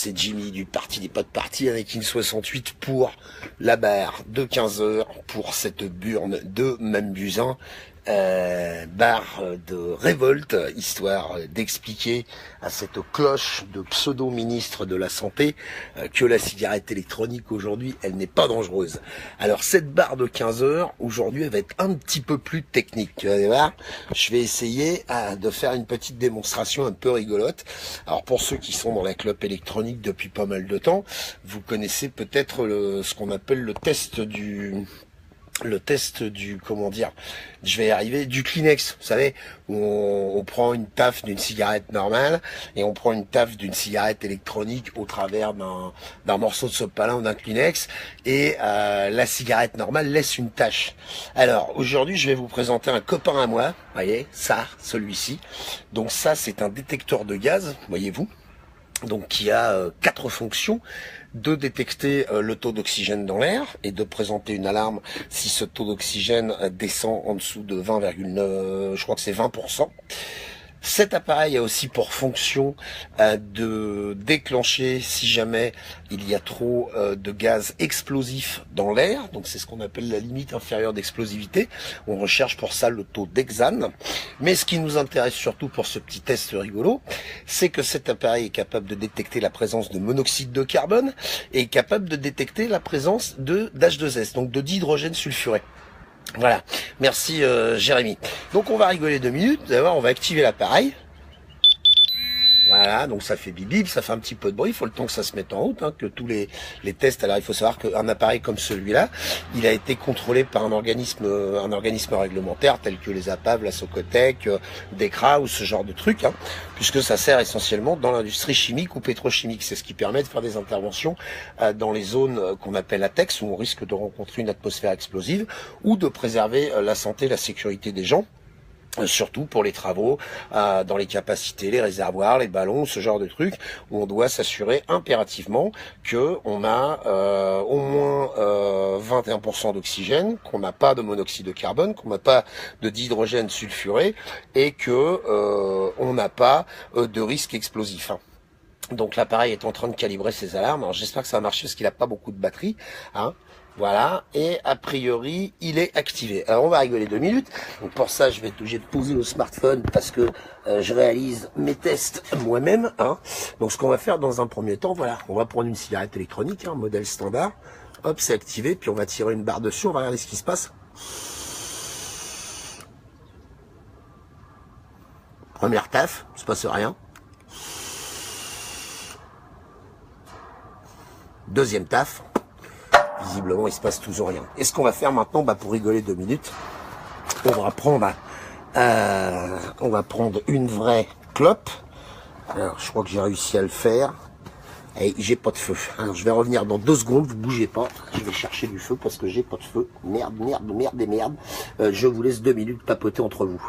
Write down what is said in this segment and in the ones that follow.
C'est Jimmy du Parti des Potes Partis avec une 68 pour la barre de 15 heures pour cette burne de Mambusin. Barre de révolte, histoire d'expliquer à cette cloche de pseudo-ministre de la Santé que la cigarette électronique aujourd'hui, elle n'est pas dangereuse. Alors cette barre de 15 heures, aujourd'hui, elle va être un petit peu plus technique. Tu vas voir, je vais essayer de faire une petite démonstration un peu rigolote. Alors pour ceux qui sont dans la clope électronique depuis pas mal de temps, vous connaissez peut-être ce qu'on appelle le test du comment dire, je vais y arriver, du Kleenex, vous savez, où on prend une taffe d'une cigarette normale et on prend une taffe d'une cigarette électronique au travers d'un morceau de sopalin ou d'un Kleenex, et la cigarette normale laisse une tache. Alors aujourd'hui, je vais vous présenter un copain à moi, voyez, ça, celui-ci. Donc ça, c'est un détecteur de gaz, voyez-vous, donc qui a 4 fonctions: de détecter le taux d'oxygène dans l'air et de présenter une alarme si ce taux d'oxygène descend en dessous de 20,9, je crois que c'est 20%. Cet appareil a aussi pour fonction de déclencher si jamais il y a trop de gaz explosif dans l'air, donc c'est ce qu'on appelle la limite inférieure d'explosivité. On recherche pour ça le taux d'hexane. Mais ce qui nous intéresse surtout pour ce petit test rigolo, c'est que cet appareil est capable de détecter la présence de monoxyde de carbone et est capable de détecter la présence de d'H2S, donc de dihydrogène sulfuré. Voilà, merci Jérémy. Donc on va rigoler 2 minutes, vous allez voir, on va activer l'appareil. Voilà, donc ça fait bip bip, ça fait un petit peu de bruit, il faut le temps que ça se mette en route, que tous les tests. Alors il faut savoir qu'un appareil comme celui-là, il a été contrôlé par un organisme réglementaire tel que les APAV, la Socotec, DECRA ou ce genre de trucs, puisque ça sert essentiellement dans l'industrie chimique ou pétrochimique. C'est ce qui permet de faire des interventions dans les zones qu'on appelle ATEX, où on risque de rencontrer une atmosphère explosive, ou de préserver la santé et la sécurité des gens. Surtout pour les travaux dans les capacités, les réservoirs, les ballons, ce genre de trucs, où on doit s'assurer impérativement que on a au moins 21% d'oxygène, qu'on n'a pas de monoxyde de carbone, qu'on n'a pas de dihydrogène sulfuré, et que on n'a pas de risque explosif. Donc l'appareil est en train de calibrer ses alarmes. Alors j'espère que ça va marcher parce qu'il n'a pas beaucoup de batterie. Voilà, et a priori, il est activé. Alors on va rigoler 2 minutes. Donc pour ça, je vais être obligé de poser le smartphone parce que je réalise mes tests moi-même. Donc ce qu'on va faire dans un premier temps, voilà, on va prendre une cigarette électronique, modèle standard. Hop, c'est activé, puis on va tirer une barre dessus, on va regarder ce qui se passe. Première taf, il se passe rien. Deuxième taf. Visiblement, il se passe toujours rien. Et ce qu'on va faire maintenant, pour rigoler 2 minutes, on va prendre une vraie clope. Alors, je crois que j'ai réussi à le faire. Et j'ai pas de feu. Alors, je vais revenir dans 2 secondes. Vous bougez pas. Je vais chercher du feu parce que j'ai pas de feu. Merde. Je vous laisse 2 minutes papoter entre vous.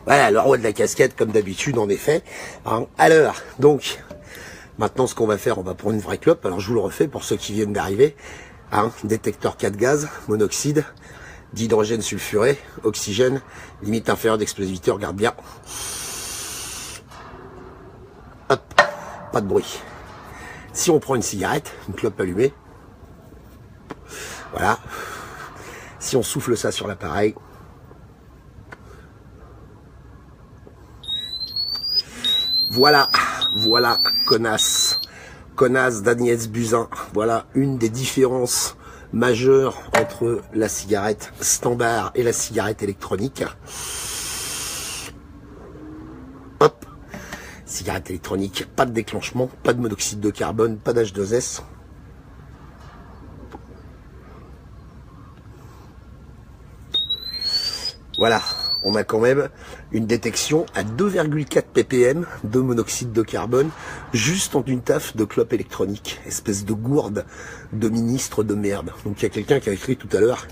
Voilà, le roi de la casquette, comme d'habitude, en effet. Alors, donc, maintenant, ce qu'on va faire, on va prendre une vraie clope. Alors, je vous le refais pour ceux qui viennent d'arriver. Hein, détecteur 4 gaz, monoxyde, d'hydrogène sulfuré, oxygène, limite inférieure d'explosivité, regarde bien. Hop, pas de bruit. Si on prend une cigarette, une clope allumée, voilà. Si on souffle ça sur l'appareil, voilà, connasse d'Agnès Buzyn. Voilà une des différences majeures entre la cigarette standard et la cigarette électronique. Hop, cigarette électronique, pas de déclenchement, pas de monoxyde de carbone, pas d'H2S. Voilà, on a quand même une détection à 2,4 ppm de monoxyde de carbone, juste en une taffe de clope électronique, espèce de gourde de ministre de merde. Donc il y a quelqu'un qui a écrit tout à l'heure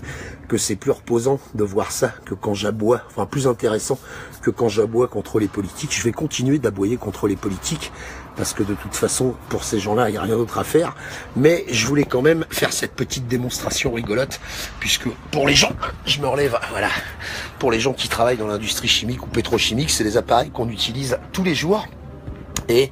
que c'est plus reposant de voir ça que quand j'aboie, enfin plus intéressant que quand j'aboie contre les politiques. Je vais continuer d'aboyer contre les politiques, parce que de toute façon, pour ces gens-là, il n'y a rien d'autre à faire. Mais je voulais quand même faire cette petite démonstration rigolote, puisque pour les gens, je me relève, voilà, pour les gens qui travaillent dans l'industrie chimique ou pétrochimique, c'est des appareils qu'on utilise tous les jours. Et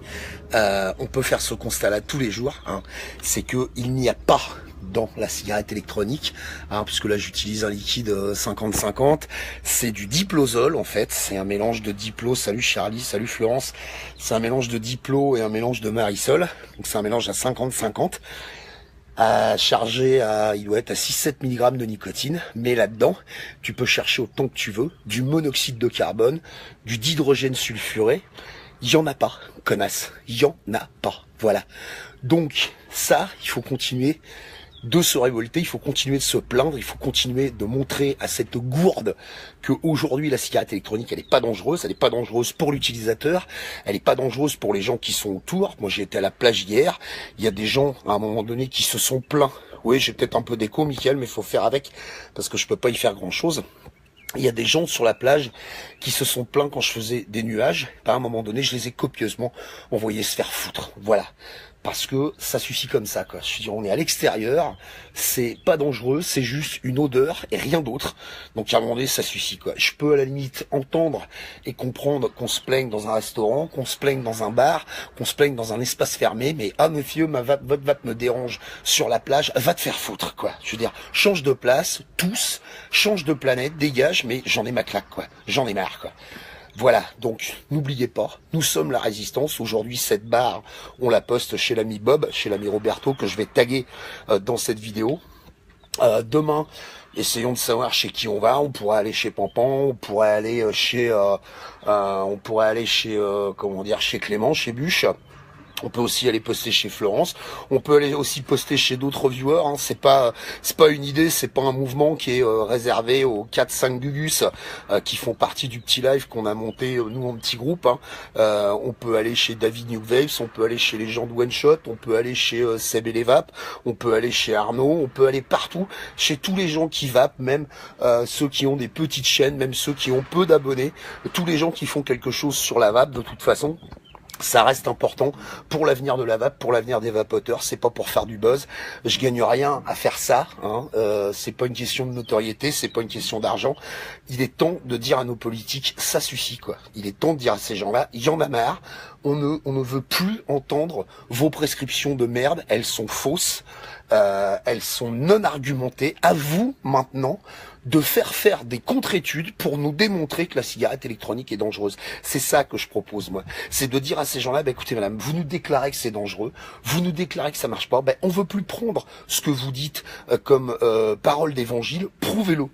on peut faire ce constat-là tous les jours, hein, c'est que il n'y a pas dans la cigarette électronique, hein, puisque là j'utilise un liquide 50-50, c'est du diplosol en fait, c'est un mélange de diplo, salut Charlie, salut Florence, c'est un mélange de diplo et un mélange de marisol, donc c'est un mélange à 50-50, chargé à, il doit être à 6-7 mg de nicotine, mais là-dedans, tu peux chercher autant que tu veux, du monoxyde de carbone, du dihydrogène sulfuré, il y en a pas, connasse, il y en a pas, voilà. Donc ça, il faut continuer de se révolter, il faut continuer de se plaindre, il faut continuer de montrer à cette gourde que aujourd'hui la cigarette électronique elle est pas dangereuse, elle est pas dangereuse pour l'utilisateur, elle est pas dangereuse pour les gens qui sont autour. Moi j'ai été à la plage hier, il y a des gens à un moment donné qui se sont plaints. Oui, j'ai peut-être un peu d'écho, Mickaël, mais il faut faire avec parce que je peux pas y faire grand chose. Il y a des gens sur la plage qui se sont plaints quand je faisais des nuages. À un moment donné, je les ai copieusement envoyés se faire foutre. Voilà. Parce que ça suffit comme ça, quoi. Je veux dire, on est à l'extérieur, c'est pas dangereux, c'est juste une odeur et rien d'autre. Donc à un moment donné, ça suffit, quoi. Je peux à la limite entendre et comprendre qu'on se plaigne dans un restaurant, qu'on se plaigne dans un bar, qu'on se plaigne dans un espace fermé, mais ah monsieur, votre vape me dérange sur la plage, va te faire foutre, quoi. Je veux dire, change de place, tous, change de planète, dégage, mais j'en ai ma claque, quoi. J'en ai marre, quoi. Voilà, donc n'oubliez pas, nous sommes la résistance. Aujourd'hui, cette barre, on la poste chez l'ami Bob, chez l'ami Roberto, que je vais taguer dans cette vidéo. Demain, essayons de savoir chez qui on va. On pourrait aller chez Pampan, on pourrait aller chez, comment dire, chez Clément, chez Bûche. On peut aussi aller poster chez Florence. On peut aller aussi poster chez d'autres viewers. Hein. C'est pas une idée, c'est pas un mouvement qui est réservé aux 4-5 Gugus qui font partie du petit live qu'on a monté nous en petit groupe. Hein. On peut aller chez David New Waves, on peut aller chez les gens de One Shot, on peut aller chez Seb et les Vapes, on peut aller chez Arnaud, on peut aller partout, chez tous les gens qui vapent, même ceux qui ont des petites chaînes, même ceux qui ont peu d'abonnés, tous les gens qui font quelque chose sur la vape de toute façon. Ça reste important pour l'avenir de la vape, pour l'avenir des vapoteurs. C'est pas pour faire du buzz. Je gagne rien à faire ça. Hein. C'est pas une question de notoriété, c'est pas une question d'argent. Il est temps de dire à nos politiques, ça suffit, quoi. Il est temps de dire à ces gens-là, il y en a marre. On ne veut plus entendre vos prescriptions de merde. Elles sont fausses. Elles sont non argumentées. À vous maintenant de faire des contre-études pour nous démontrer que la cigarette électronique est dangereuse. C'est ça que je propose, moi. C'est de dire à ces gens-là, bah, écoutez madame, vous nous déclarez que c'est dangereux, vous nous déclarez que ça marche pas, bah, on veut plus prendre ce que vous dites comme parole d'évangile, prouvez-le.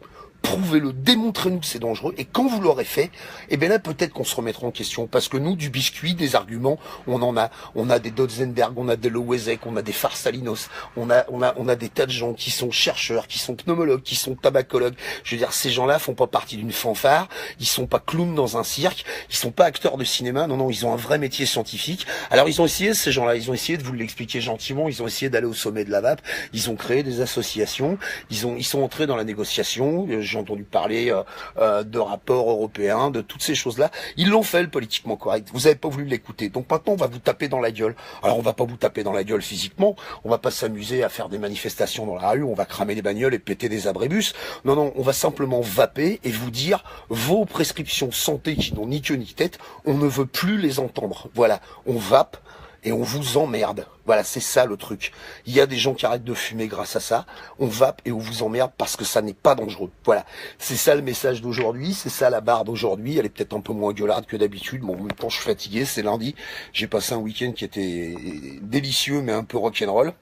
Prouvez-le, démontrez-nous que c'est dangereux, et quand vous l'aurez fait, eh bien là peut-être qu'on se remettra en question, parce que nous, du biscuit, des arguments, on a des Dotzenberg, on a des Lowezek, on a des Farsalinos, on a des tas de gens qui sont chercheurs, qui sont pneumologues, qui sont tabacologues. Je veux dire, ces gens-là font pas partie d'une fanfare, ils sont pas clowns dans un cirque, ils sont pas acteurs de cinéma, non, ils ont un vrai métier scientifique. Alors ils ont essayé, ces gens-là, ils ont essayé de vous l'expliquer gentiment, ils ont essayé d'aller au sommet de la vape, ils ont créé des associations, ils sont entrés dans la négociation. j'ai entendu parler de rapports européens, de toutes ces choses-là. Ils l'ont fait, le politiquement correct. Vous avez pas voulu l'écouter. Donc maintenant, on va vous taper dans la gueule. Alors, on va pas vous taper dans la gueule physiquement. On va pas s'amuser à faire des manifestations dans la rue. On va cramer des bagnoles et péter des abribus. Non, non, on va simplement vaper et vous dire vos prescriptions santé qui n'ont ni queue ni tête, on ne veut plus les entendre. Voilà, on vape et on vous emmerde. Voilà, c'est ça le truc. Il y a des gens qui arrêtent de fumer grâce à ça. On vape et on vous emmerde parce que ça n'est pas dangereux. Voilà, c'est ça le message d'aujourd'hui, c'est ça la barre d'aujourd'hui. Elle est peut-être un peu moins gueularde que d'habitude. Bon, en même temps, je suis fatigué, c'est lundi. J'ai passé un week-end qui était délicieux mais un peu rock'n'roll.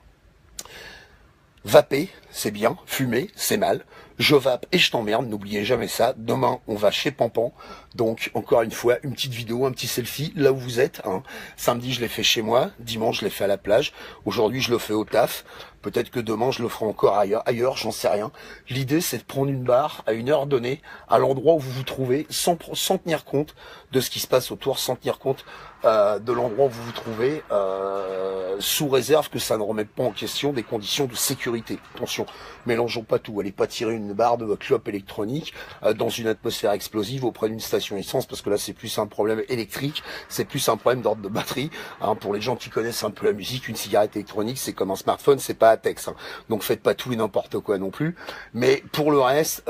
Vaper, c'est bien. Fumer, c'est mal. Je vape et je t'emmerde, n'oubliez jamais ça. Demain, on va chez Pampan. Donc, encore une fois, une petite vidéo, un petit selfie, là où vous êtes. Hein. Samedi, je l'ai fait chez moi. Dimanche, je l'ai fait à la plage. Aujourd'hui, je le fais au taf. Peut-être que demain, je le ferai encore ailleurs, j'en sais rien. L'idée, c'est de prendre une barre à une heure donnée, à l'endroit où vous vous trouvez, sans tenir compte de ce qui se passe autour, sans tenir compte de l'endroit où vous vous trouvez, sous réserve que ça ne remette pas en question des conditions de sécurité. Attention, mélangeons pas tout. Allez pas tirer une barre de clope électronique dans une atmosphère explosive auprès d'une station essence, parce que là, c'est plus un problème électrique, c'est plus un problème d'ordre de batterie. Hein, pour les gens qui connaissent un peu la musique, une cigarette électronique, c'est comme un smartphone, c'est pas à texte. Hein. Donc faites pas tout et n'importe quoi non plus. Mais pour le reste,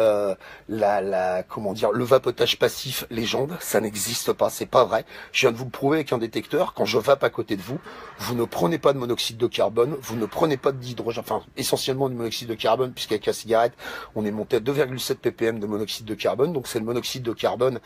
comment dire, le vapotage passif, légende, ça n'existe pas, c'est pas vrai. Je viens de vous le prouver avec un détecteur. Quand je vape à côté de vous, vous ne prenez pas de monoxyde de carbone, vous ne prenez pas d'hydrogène, enfin essentiellement du monoxyde de carbone, puisqu'avec la cigarette, on est monté à 2,7 ppm de monoxyde de carbone. Donc c'est le monoxyde de carbone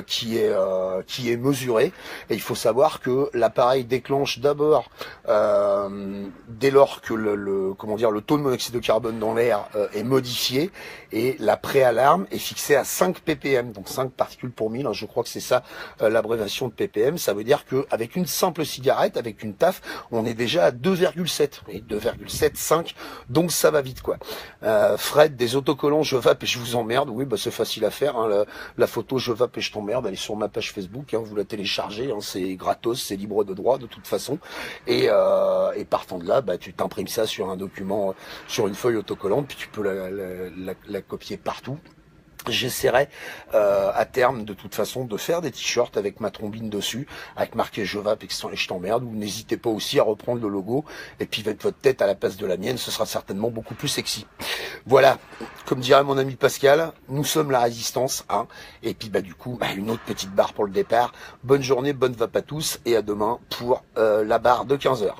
qui est mesuré. Et il faut savoir que l'appareil déclenche d'abord dès lors que le taux de monoxyde de carbone dans l'air est modifié, et la préalarme est fixée à 5 ppm, donc 5 particules pour 1000, hein, je crois que c'est ça l'abréviation de ppm. Ça veut dire qu'avec une simple cigarette, avec une taf, on est déjà à 2,7, et 2,7, 5, donc ça va vite quoi. Fred, des autocollants je vape et je vous emmerde, oui bah c'est facile à faire, hein, la photo je vape et je t'emmerde, elle est sur ma page Facebook, hein, vous la téléchargez, hein, c'est gratos, c'est libre de droit de toute façon, et partant de là, bah tu t'imprimes ça sur un document, sur une feuille autocollante, puis tu peux la copier partout. J'essaierai à terme de toute façon de faire des t-shirts avec ma trombine dessus, avec marqué je vape et je t'emmerde, ou n'hésitez pas aussi à reprendre le logo et puis mettre votre tête à la place de la mienne, ce sera certainement beaucoup plus sexy. Voilà, comme dirait mon ami Pascal, nous sommes la résistance, hein. Et puis bah du coup, une autre petite barre pour le départ. Bonne journée, bonne vape à tous et à demain pour la barre de 15h.